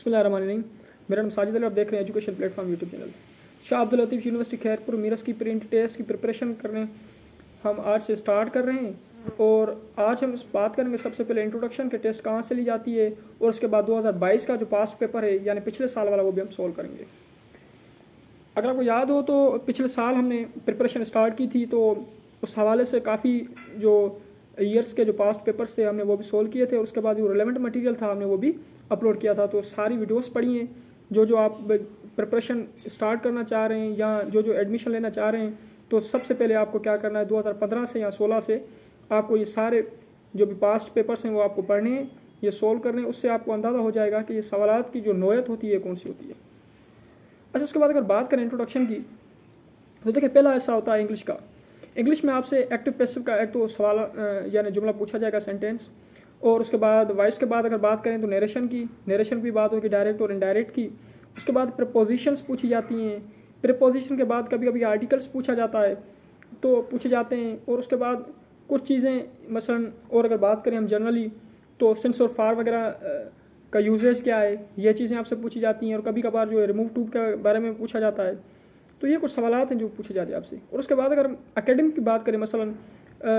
बिस्मिल्लाहिर्रहमानिर्रहीम। मेरा नाम साजिद अली, आप देख रहे हैं education platform YouTube channel. Shah Abdul Latif university Khairpur Mirs की प्रिंट टेस्ट की प्रिपरेशन करने हम आज से स्टार्ट कर रहे हैं और आज हम बात करेंगे सबसे पहले इंट्रोडक्शन के टेस्ट कहाँ से ली जाती है और उसके बाद 2022 का जो पास्ट पेपर है यानी पिछले साल वाला वो भी हम सोल्व करेंगे। अगर आपको याद हो तो पिछले साल हमने प्रिपरेशन स्टार्ट की थी, तो उस हवाले से काफ़ी जो ईयर्स के जो पास्ट पेपर्स थे हमने वो भी सोल्व किए थे और उसके बाद जो रिलेवेंट मटेरियल था हमने वो भी अपलोड किया था। तो सारी वीडियोस पढ़ी हैं। जो आप प्रिपरेशन स्टार्ट करना चाह रहे हैं या जो एडमिशन लेना चाह रहे हैं, तो सबसे पहले आपको क्या करना है, 2015 से या 16 से आपको ये सारे जो भी पास्ट पेपर्स हैं वो आपको पढ़ने हैं, ये सोल्व करने हैं। उससे आपको अंदाज़ा हो जाएगा कि ये सवालात की जो नौयत होती है कौन सी होती है। अच्छा, उसके बाद अगर बात करें इंट्रोडक्शन की, तो देखिए पहला ऐसा होता है इंग्लिश का। इंग्लिश में आपसे एक्टिव पैसिव का एक तो सवाल यानी जुमला पूछा जाएगा, सेंटेंस, और उसके बाद वॉइस के बाद अगर बात करें तो नरेशन की बात होगी, डायरेक्ट और इनडायरेक्ट की। उसके बाद प्रीपोजिशंस पूछी जाती हैं। प्रीपोजिशन के बाद कभी कभी आर्टिकल्स पूछा जाता है तो पूछे जाते हैं। और उसके बाद कुछ चीज़ें मसलन, और अगर बात करें हम जनरली तो सिंस और फार वगैरह का यूजेज क्या है, ये चीज़ें आपसे पूछी जाती हैं। और कभी कभार जो है रिमूव टू के बारे में पूछा जाता है। तो ये कुछ सवालात हैं जो पूछे जाते हैं आपसे। और उसके बाद अगर हम एकेडमिक की बात करें, मसलन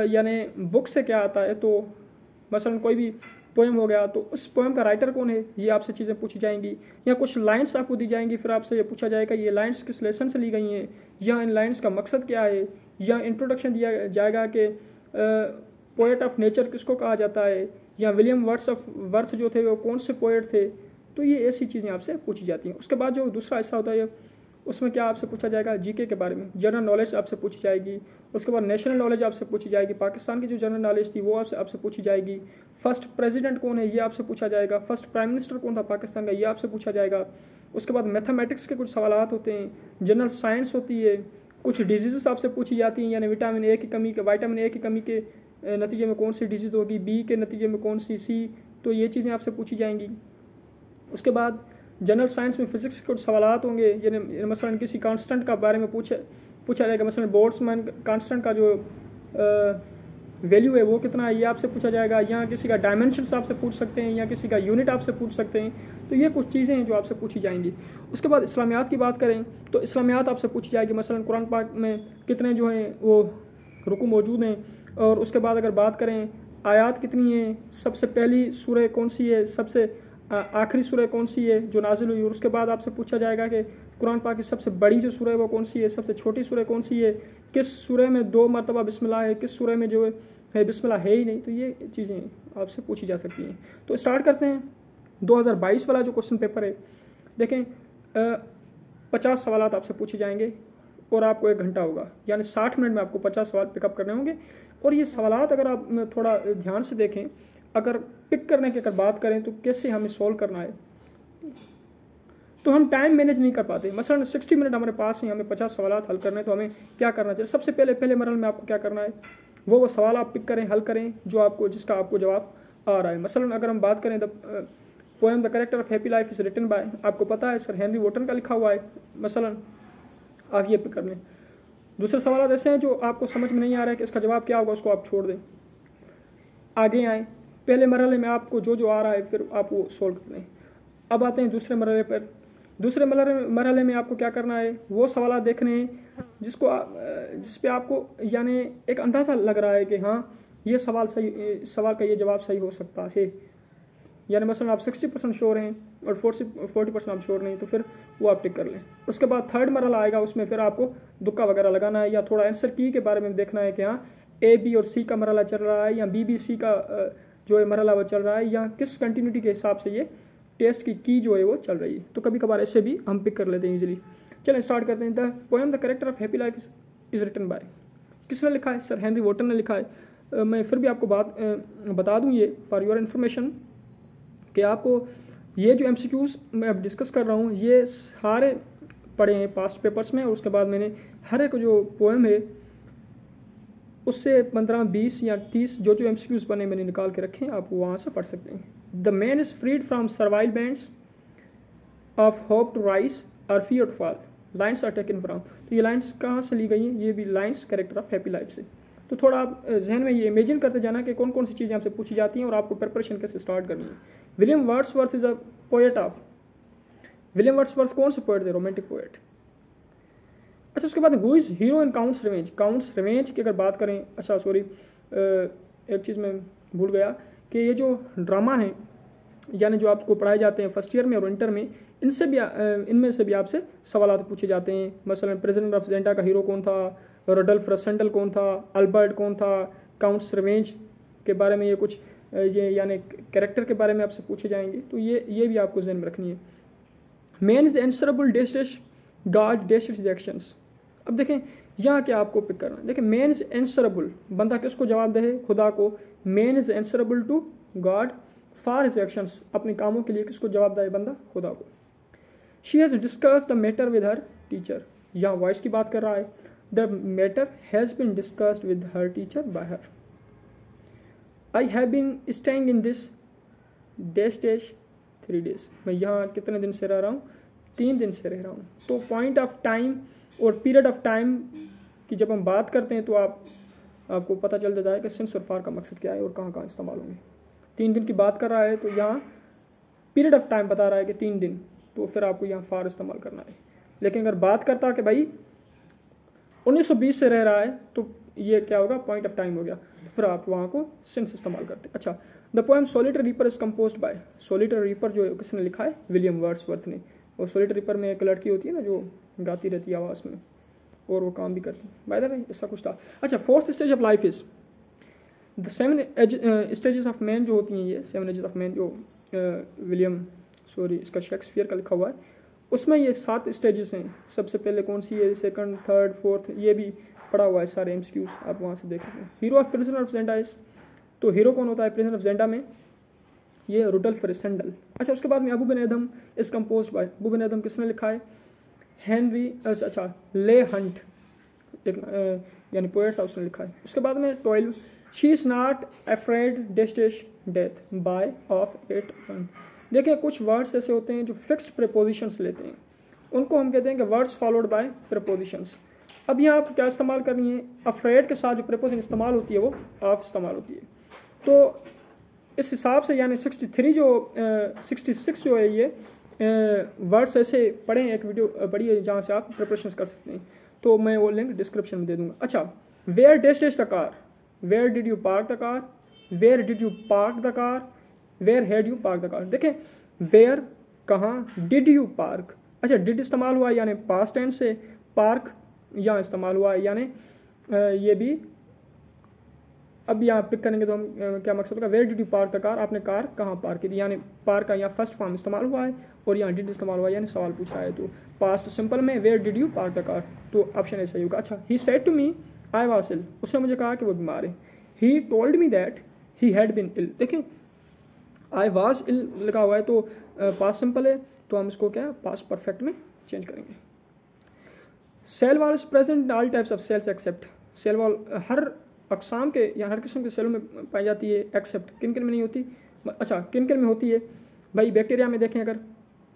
यानी बुक से क्या आता है, तो मसलन कोई भी पोएम हो गया तो उस पोएम का राइटर कौन है, ये आपसे चीज़ें पूछी जाएंगी। या कुछ लाइंस आपको दी जाएंगी, फिर आपसे ये पूछा जाएगा ये लाइंस किस लेसन से ली गई हैं, या इन लाइंस का मकसद क्या है, या इंट्रोडक्शन दिया जाएगा कि पोएट ऑफ नेचर किसको कहा जाता है, या विलियम वर्थ जो थे वो कौन से पोएट थे। तो ये ऐसी चीज़ें आपसे पूछी जाती हैं। उसके बाद जो दूसरा हिस्सा होता है उसमें क्या आपसे पूछा जाएगा, जीके के बारे में, जनरल नॉलेज आपसे पूछी जाएगी। उसके बाद नेशनल नॉलेज आपसे पूछी जाएगी, पाकिस्तान की जो जनरल नॉलेज थी वो आपसे पूछी जाएगी। फर्स्ट प्रेसिडेंट कौन है ये आपसे पूछा जाएगा, फर्स्ट प्राइम मिनिस्टर कौन था पाकिस्तान का ये आपसे पूछा जाएगा। उसके बाद मैथमेटिक्स के कुछ सवालात होते हैं, जनरल साइंस होती है, कुछ डिजीज़ आपसे पूछी जाती हैं, यानी विटामिन ए की कमी के नतीजे में कौन सी डिजीज़ होगी, बी के नतीजे में कौन सी, सी। तो ये चीज़ें आपसे पूछी जाएंगी। उसके बाद जनरल साइंस में फिजिक्स के कुछ सवालात होंगे, यानी मसलन किसी कांस्टेंट का बारे में पूछा जाएगा, मसलन बोल्ट्जमैन कांस्टेंट का जो वैल्यू है वो कितना है ये आपसे पूछा जाएगा। या किसी का डायमेंशंस आपसे पूछ सकते हैं, या किसी का यूनिट आपसे पूछ सकते हैं। तो ये कुछ चीज़ें हैं जो आपसे पूछी जाएंगी। उसके बाद इस्लामियात की बात करें तो इस्लामियात आपसे पूछी जाएगी, मसलन कुरान पाक में कितने जो हैं वो रुकू मौजूद हैं। और उसके बाद अगर बात करें आयात कितनी हैं, सबसे पहली सूरह कौन सी है, सबसे आखिरी सूरह कौन सी है जो नाजिल हुई। और उसके बाद आपसे पूछा जाएगा कि कुरान पाक की सबसे बड़ी जो सूरह है वो कौन सी है, सबसे छोटी सूरह कौन सी है, किस सूरह में 2 मरतबा बिस्मिल्लाह है, किस सूरह में जो है बिस्मिल्लाह है ही नहीं। तो ये चीज़ें आपसे पूछी जा सकती हैं। तो स्टार्ट करते हैं 2022 वाला जो क्वेश्चन पेपर है। देखें 50 सवालात आपसे पूछे जाएंगे और आपको 1 घंटा होगा, यानी 60 मिनट में आपको 50 सवाल पिकअप करने होंगे। और ये सवालात अगर आप थोड़ा ध्यान से देखें, अगर पिक करने की अगर बात करें तो कैसे हमें सॉल्व करना है, तो हम टाइम मैनेज नहीं कर पाते। मसलन 60 मिनट हमारे पास हैं, हमें 50 सवालात हल करने, तो हमें क्या करना चाहिए। सबसे पहले मरहल में आपको क्या करना है, वो सवाल आप पिक करें, हल करें जिसका आपको जवाब आ रहा है। मसलन अगर हम बात करें poem the character of happy life is written by, आपको पता है सर हेनरी वॉटन का लिखा हुआ है, मसलन आप ये पिक कर लें। दूसरे सवाल ऐसे हैं जो आपको समझ में नहीं आ रहा है कि इसका जवाब क्या होगा, उसको आप छोड़ दें, आगे आएँ। पहले मरहले में आपको जो आ रहा है फिर आप वो सोल्व कर लें। अब आते हैं दूसरे मरहले पर। दूसरे मरहले में आपको क्या करना है, वो सवाल देखने हैं जिस पे आपको यानी एक अंदाज़ा लग रहा है कि हाँ ये सवाल का ये जवाब सही हो सकता है। यानी मसलन आप 60% श्योर हैं और 40% आप श्योर नहीं, तो फिर वो आप टिक कर लें। उसके बाद थर्ड मरहला आएगा, उसमें फिर आपको तुक्का वगैरह लगाना है या थोड़ा आंसर की के बारे में देखना है कि हाँ A, B और C का मरहला चल रहा है या B, C का जो है मरहला वो चल रहा है, या किस कंटिन्यूटी के हिसाब से ये टेस्ट की जो है वो चल रही है। तो कभी कभार ऐसे भी हम पिक कर लेते हैं इजीली। चलें स्टार्ट करते हैं। The poem the character of happy life is written by, किसने लिखा है, सर हेनरी वॉटन ने लिखा है। मैं फिर भी आपको बता दूं ये फॉर योर इन्फॉर्मेशन कि आपको ये जो MCQs मैं अब डिस्कस कर रहा हूँ ये सारे पढ़े हैं पास्ट पेपर्स में। और उसके बाद मैंने हर एक जो पोएम है उससे 15, 20 या 30 जो MCQs बने मैंने निकाल के रखे हैं, आप वहाँ से पढ़ सकते हैं। The man is freed from servile bands of hope to rise और fear to fall, lines are taken from. तो ये लाइन्स कहाँ से ली गई हैं, ये भी lines character of happy life से। तो थोड़ा आप जहन में ये इमेजिन करते जाना कि कौन कौन सी चीज़ें आपसे पूछी जाती हैं और आपको प्रिपरेशन कैसे स्टार्ट करनी है। William Wordsworth is a poet of William Wordsworth कौन से पोएट थे? Romantic poet. अच्छा, उसके बाद who is hero in counts revenge. Counts revenge की अगर बात करें, अच्छा सॉरी एक चीज़ मैं भूल गया कि ये जो ड्रामा है यानी जो आपको पढ़ाए जाते हैं फर्स्ट ईयर में और इंटर में, इनमें से भी आपसे सवाल पूछे जाते हैं। मसलन प्रेसिडेंट ऑफ जेंटा का हीरो कौन था, रोडल्फ रसेंडल कौन था, अल्बर्ट कौन था, काउंट्स रिवेंज के बारे में ये कुछ ये यानी कैरेक्टर के बारे में आपसे पूछे जाएंगे, तो ये भी आपको जहन में रखनी है। Man is answerable dash dash God dash his actions. अब देखें यहाँ क्या आपको पिक करना है। देखें मैन इज एंसरेबल, बंदा किसको जवाब दे? खुदा को। Man is answerable to God for his actions, अपने कामों के लिए किसको जवाब दे बंदा? खुदा को। She has discuss the matter with her teacher, यहाँ वॉइस की बात कर रहा है। The matter has been discussed with her teacher by her. I have been staying in this dash dash 3 days, मैं यहाँ कितने दिन से रह रहा हूँ? 3 दिन से रह रहा हूँ। तो पॉइंट ऑफ टाइम और पीरियड ऑफ टाइम की जब हम बात करते हैं तो आपको पता चल जाता है कि सिंस और फार का मकसद क्या है और कहाँ कहाँ इस्तेमाल होंगे। 3 दिन की बात कर रहा है तो यहाँ पीरियड ऑफ टाइम बता रहा है कि 3 दिन, तो फिर आपको यहाँ फार इस्तेमाल करना है। लेकिन अगर बात करता कि भाई 1920 से रह रहा है तो ये क्या होगा? पॉइंट ऑफ टाइम हो गया, तो फिर आप वहाँ को सिंस इस्तेमाल करते हैं। अच्छा, the poem solitary reaper is composed bye. Solitary reaper जो किसने लिखा है? विलियम वर्ड्सवर्थ ने। और सोलिटरी रीपर में एक लड़की होती है ना जो गाती रहती है आवाज़ में और वो काम भी करती है। बाय द वे ऐसा कुछ था। अच्छा, 4th stage of life is the 7 stages of man जो होती हैं, ये 7 एजेस ऑफ मैन जो इसका शेक्सपियर का लिखा हुआ है, उसमें ये 7 स्टेजेस हैं। सबसे पहले कौन सी है? 2nd, 3rd, 4th, ये भी पढ़ा हुआ है सारे MCQs, आप वहाँ से देख सकते हैं। Hero of prisoner of Zenda is, तो हीरो कौन होता है प्रिजनर ऑफ जेंटा में? ये रुडल्फ रसेंडल। अच्छा, उसके बाद में अबू बिन एदम इज कंपोज्ड बाय। अबू बिन एदम किसने लिखा है? हेनरी ले हंट, एक यानी पोएट था, उसने लिखा है। उसके बाद में 12 she is not afraid dash dash death by of it. देखिए कुछ वर्ड्स ऐसे होते हैं जो फिक्स्ड प्रीपोजिशंस लेते हैं, उनको हम कहते हैं कि वर्ड्स फॉलोड बाय प्रीपोजिशंस। अब यहाँ आप क्या इस्तेमाल करनी है? अफ्रेड के साथ जो प्रीपोजिशन इस्तेमाल होती है वो ऑफ इस्तेमाल होती है। तो इस हिसाब से यानी 66 जो है ये वर्ड्स ऐसे पढ़ें, एक वीडियो पढ़ी है जहाँ से आप प्रिपरेशन कर सकते हैं, तो मैं वो लिंक डिस्क्रिप्शन में दे दूंगा। अच्छा, where dash dash the car, where did you park the car, where did you park the car, where had you park the car. देखें वेयर कहाँ, डिड यू पार्क। अच्छा, डिड इस्तेमाल हुआ यानी पास्ट टेंस से, पार्क यहाँ इस्तेमाल हुआ यानी ये भी। अब यहाँ पिक करेंगे तो हम क्या मकसद होगा? Where did you park the car, आपने कार कहाँ पार्क की थी, यानी पार्क का यहाँ फर्स्ट फॉर्म इस्तेमाल हुआ है और यहाँ डिड इस्तेमाल हुआ यानी सवाल पूछा है। तो पास्ट सिंपल में where did you park the car, तो ऑप्शन ऐसा ही होगा। अच्छा, he said to me I was ill, उसने मुझे कहा कि वो बीमार है। He told me that he had been ill. देखें आई वाज इल लिखा हुआ है तो पास्ट सिंपल है, तो हम इसको क्या पास्ट परफेक्ट में चेंज करेंगे। Cell wall is present in all types of cells except. Cell wall हर अकसाम के या हर किस्म के सेलों में पाई जाती है, एक्सेप्ट किन किन में नहीं होती। अच्छा, किन किन में होती है भाई? बैक्टीरिया में देखें अगर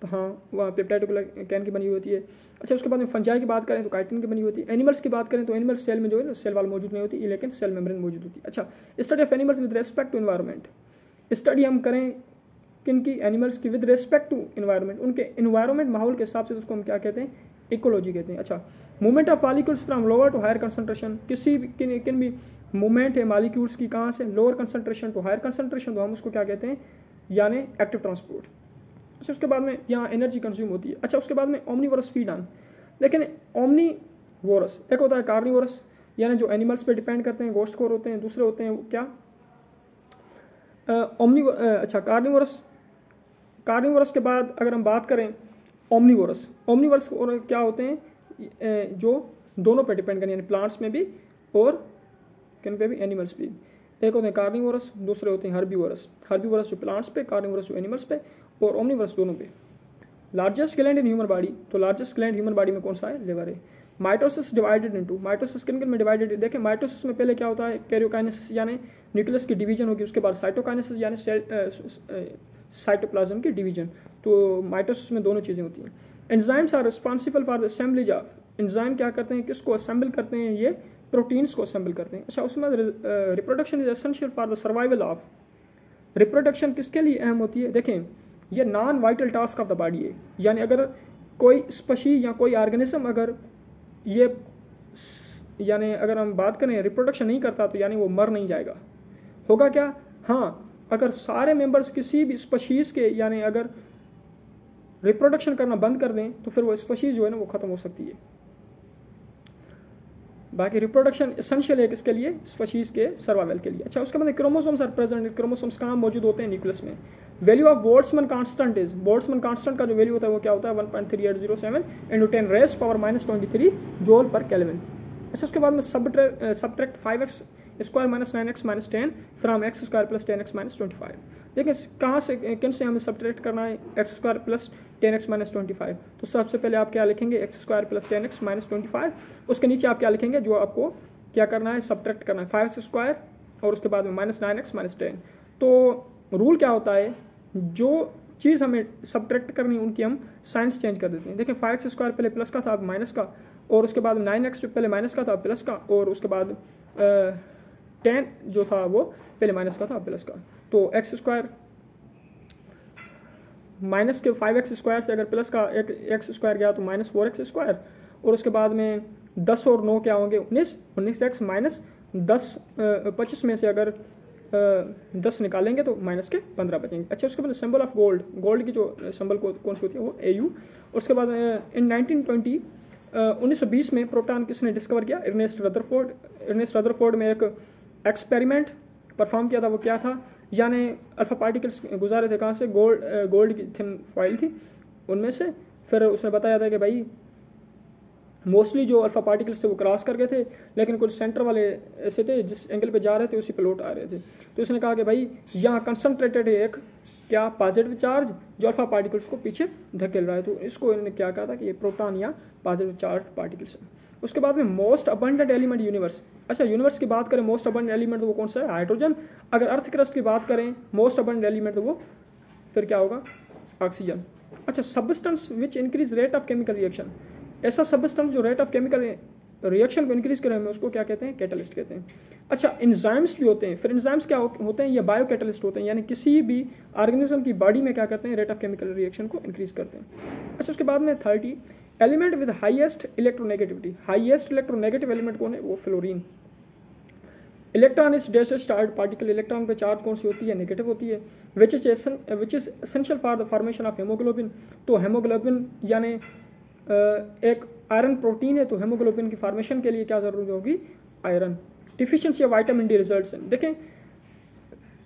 तो हाँ वहाँ पेप्टाइडोग्लाइकैन की बनी होती है। अच्छा, उसके बाद में फंजाई की बात करें तो काइटिन की बनी होती है। एनिमल्स की बात करें तो एनिमल सेल में जो है सेल वॉल मौजूद नहीं होती, लेकिन सेल मेम्ब्रेन मौजूद होती है। अच्छा, study of animals with respect to environment. Study हम करें किन की? एनिमल्स की विद रेस्पेक्ट टू एनवायरनमेंट, उनके एनवायरनमेंट माहौल के हिसाब से, तो उसको हम क्या कहते हैं? इकोलॉजी कहते हैं। अच्छा, movement of molecules from lower to higher concentration, किसी भी किन भी मूवमेंट है मॉलिक्यूल्स की कहाँ से? Lower concentration to higher concentration, तो हम उसको क्या कहते हैं? यानी एक्टिव ट्रांसपोर्ट। अच्छा, उसके बाद में यहाँ एनर्जी कंज्यूम होती है। अच्छा, उसके बाद में ओमनीवोरस फीड ऑन। लेकिन ओमनीवोरस एक होता है कार्निवोरस, यानी जो एनिमल्स पे डिपेंड करते हैं, गोश्तखोर होते हैं। दूसरे होते हैं क्या? अच्छा, कार्निवोरस के बाद अगर हम बात करें ओमनीवोरस, ओमनीवोरस क्या होते हैं? जो दोनों पे डिपेंड करें, यानी प्लांट्स में भी और किन पे भी? एनिमल्स भी। एक होते हैं कार्निवोरस, दूसरे होते हैं हर्बीवोरस। हर्बीवोरस जो प्लांट्स पे, कार्निवोरस जो एनिमल्स पे, और ओमनीवोरस दोनों पे। Largest gland in human body, तो लार्जेस्ट ग्लैंड ह्यूमन बॉडी में कौन सा है? लिवर है। माइटोसिस डिवाइडेड इनटू, माइटोसिस किन किन में डिवाइडेड है? देखें माइटोसिस में पहले क्या होता है? कैरियोकाइनेसिस यानी न्यूक्लियस की डिवीजन होगी, उसके बाद साइटोकाइनेसिस यानी साइटोप्लाज्म की डिवीजन। तो माइटोसिस में दोनों चीज़ें होती हैं। Enzymes are responsible for the assemblies of, enzyme क्या करते हैं? किसको असेंबल करते हैं? ये प्रोटीन्स को असेंबल करते हैं। अच्छा, उसमें reproduction is essential for the survival of, reproduction किसके लिए अहम होती है? देखें ये non vital task of the body है, यानी अगर कोई स्पीशीज या कोई ऑर्गेनिज्म अगर ये यानी अगर हम बात करें रिप्रोडक्शन नहीं करता तो यानी वो मर नहीं जाएगा। होगा क्या, हाँ अगर सारे मेंबर्स किसी भी स्पीशीज के यानी अगर रिप्रोडक्शन करना बंद कर दें तो फिर वो स्पीशीज जो है ना वो खत्म हो सकती है। बाकी रिप्रोडक्शन एसेंशियल है किसके लिए, स्पीशीज के सर्वाइवल के लिए। अच्छा, उसके बाद क्रोमोसोम्स आर प्रेजेंट, क्रोमोसोम्स कहाँ मौजूद होते हैं, न्यूक्लियस में। Value of Boltzmann constant is, Boltzmann constant का जो वैल्यू होता है वो क्या होता है 1.3807 × 10⁻⁻23 जूल पर केल्विन। अच्छा, उसके बाद में subtract 5x square minus 9x minus 10 from x square plus 10x minus 25। देखिए कहाँ से किन से हमें सब्ट्रैक्ट करना है, x square plus 10x minus 25। तो सबसे पहले आप क्या लिखेंगे, x square plus 10x minus 25। उसके नीचे आप क्या लिखेंगे, जो आपको क्या करना है, सब्ट्रैक्ट करना है 5x स्क्वायर और उसके बाद में माइनस 9x माइनस 10। तो रूल क्या होता है, जो चीज़ हमें सब्ट्रैक्ट करनी है उनकी हम साइंस चेंज कर देते हैं। देखिए 5x स्क्वायर पहले प्लस का था अब माइनस का, और उसके बाद 9x पहले माइनस का था अब प्लस का, और उसके बाद 10 जो था वो पहले माइनस का था अब प्लस का। तो x स्क्वायर माइनस के 5x स्क्वायर से अगर प्लस का एक x स्क्वायर गया तो माइनस 4x स्क्वायर, और उसके बाद में 10 और 9 क्या होंगे 19x माइनस 10 25 में से अगर 10 निकालेंगे तो माइनस के 15 बचेंगे। अच्छा, उसके बाद सिंबल ऑफ गोल्ड, गोल्ड की जो सिंबल कौन सी होती है वो AU। उसके बाद इन 1920 में प्रोटॉन किसने डिस्कवर किया, अर्नेस्ट रदरफोर्ड। अर्नेस्ट रदरफोर्ड में एक एक्सपेरिमेंट परफॉर्म किया था, वो क्या था, यानी अल्फा पार्टिकल्स गुजारे थे कहाँ से, गोल्ड की थिन फॉइल थी उनमें से। फिर उसने बताया था कि भाई मोस्टली जो अल्फा पार्टिकल्स थे वो क्रॉस कर गए थे, लेकिन कुछ सेंटर वाले ऐसे थे जिस एंगल पे जा रहे थे उसी पे लौट आ रहे थे। तो उसने कहा कि भाई यहाँ कंसनट्रेटेड है एक क्या पॉजिटिव चार्ज जो अल्फा पार्टिकल्स को पीछे धकेल रहा है, तो इसको इन्होंने क्या कहा था कि ये प्रोटॉन या पॉजिटिव चार्ज पार्टिकल्स हैं। उसके बाद में मोस्ट अबंडेंट एलिमेंट यूनिवर्स। अच्छा, यूनिवर्स की बात करें मोस्ट अबंडेंट एलिमेंट तो वो कौन सा है, हाइड्रोजन। अगर अर्थ क्रस्ट की बात करें मोस्ट अबंडेंट एलिमेंट तो वो फिर क्या होगा, ऑक्सीजन। अच्छा, substance which increase rate of chemical reaction, ऐसा सब्सटेंस जो रेट ऑफ केमिकल रिएक्शन को इंक्रीज करें हमें उसको क्या कहते हैं, कैटलिस्ट कहते हैं। अच्छा, एंजाइम्स भी होते हैं। फिर एंजाइम्स क्या होते हैं, ये बायो कैटलिस्ट होते हैं, यानी किसी भी ऑर्गेनिज्म की बॉडी में क्या करते हैं, रेट ऑफ केमिकल रिएक्शन को इंक्रीज करते हैं। अच्छा, उसके बाद में 30 element with highest electronegativity. Highest electronegative element कौन है, वो fluorine. Electron is dash charge particle, electron पे चार्ज कौन सी होती है, नेगेटिव होती है। Which is essential for the formation of haemoglobin. तो हेमोग्लोबिन यानी एक आयरन प्रोटीन है, तो हेमोग्लोबिन की फॉर्मेशन के लिए क्या जरूरी होगी, iron. Deficiency of vitamin D results in, देखें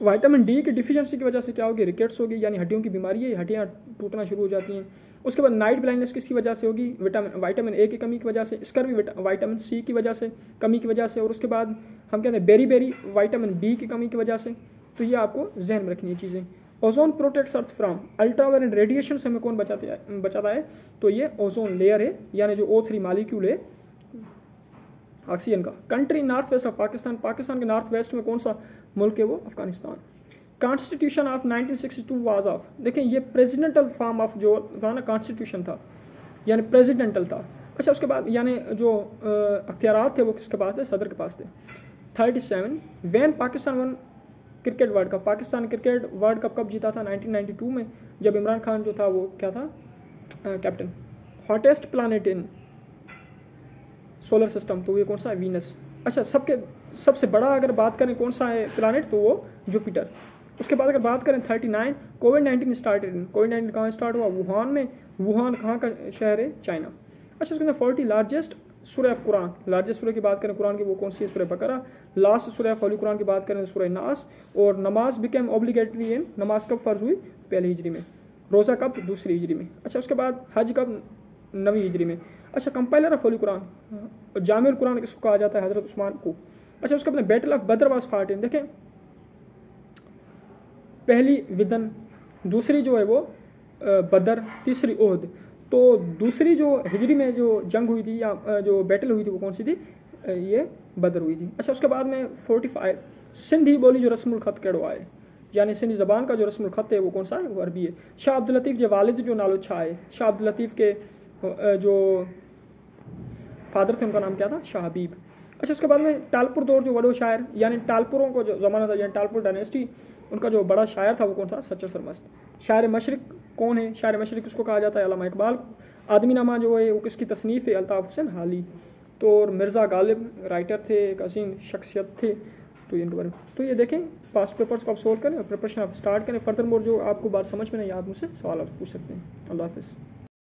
विटामिन डी की डिफिशियंसी की वजह से क्या होगी, रिकेट्स होगी, यानी हड्डियों की बीमारी है, हड्डियाँ टूटना शुरू हो जाती हैं। उसके बाद नाइट ब्लाइंडनेस किसकी वजह से होगी, विटामिन ए की कमी की वजह से, स्कर्वी विटामिन सी की वजह से, कमी की वजह से, और उसके बाद हम कहते हैं बेरी विटामिन बी की कमी की वजह से। तो ये आपको जहन में रखनी है चीज़ें। Ozone protects earth from ultraviolet radiation से हमें कौन बचाता है, तो ये ओजोन लेयर है, यानी जो O3 मॉलिक्यूल है ऑक्सीजन का। Country north west of Pakistan, Pakistan के नॉर्थ वेस्ट में कौन सा मुल्क है, वो Afghanistan. Constitution of 1962 was of, देखें ये प्रेसिडेंटल फॉर्म ऑफ जो था ना कॉन्स्टिट्यूशन था, यानी प्रेसिडेंटल था। अच्छा, उसके बाद यानी जो अख्तियारात थे वो किसके पास थे, सदर के पास थे। 37 when Pakistan won cricket world cup, Pakistan cricket world cup कब जीता था, 1992 में, जब इमरान खान जो था वो क्या था, कैप्टन। हॉटेस्ट प्लानिट इन सोलर सिस्टम, तो ये कौन सा है, वीनस। अच्छा, सबसे बड़ा अगर बात करें कौन सा है प्लानिट, तो वो जुपिटर। उसके बाद अगर बात करें 39 कोविड-19 स्टार्टेड इन, कोविड-19 कहाँ स्टार्ट हुआ, वुहान में। वुहान कहाँ का शहर है, चाइना। अच्छा, उसके अंदर 40 लार्जेस्ट सूरह ऑफ कुरान, लार्जेस्ट सूरह की बात करें कुरान की वो कौन सी है, सूरह बकरा। लास्ट सूरह ऑफ होली कुरान की बात करें सूरह नास। और नमाज बिकेम ऑब्लिगेटरी इन, नमाज कब फ़र्ज हुई, पहली हिजरी में। रोज़ा कब, दूसरी हिजरी में। अच्छा, उसके बाद हज कब, 9वीं हिजरी में। अच्छा, कंपाइलर ऑफ होली कुरान, जामिल कुरान किसको कहा जाता है, हज़रत उस्मान को। अच्छा, उसके बाद बैटल ऑफ बदर वाज फाट इन, देखें पहली विदन, दूसरी जो है वो बदर, तीसरी ओहद। तो दूसरी जो हिजरी में जो जंग हुई थी या जो बैटल हुई थी वो कौन सी थी, ये बदर हुई थी। अच्छा, उसके बाद में 45 सिंधी बोली जो रस्मुल खत कड़ो आए, यानी सिंधी ज़बान का जो रस्मुल खत है वो कौन सा है, वो अरबी है। शाह अब्दुल लतीफ़ जो वालिद जो नालो छा है, शाह अब्दुल लतीफ़ के जो फादर थे उनका नाम क्या था, शाह हबीब। अच्छा, उसके बाद में टालपुर दौर जो वडो शायर, यानी टालपुरों को जो ज़माना था, यानी टालपुर डायनेस्टी, उनका जो बड़ा शायर था वो कौन था, सच्चर सरमस्त। शायर मशरिक कौन है? शायर मशरिक उसको कहा जाता है अल्लामा इकबाल को। आदमी नामा जो है वो किसकी तसनीफ़ है? अल्ताफ़ हुसैन हाली। तो और मिर्ज़ा गालिब राइटर थे, एक अजीम शख्सियत थे। तो इनके बारे में तो ये देखें, पास्ट पेपर्स को आप सोल्व करें और प्रिपरेशन आप स्टार्ट करें। फर्दर मोर जो आपको बात समझ में नहीं, आप मुझसे सवाल आप पूछ सकते हैं। अल्लाह हाफ़िज़।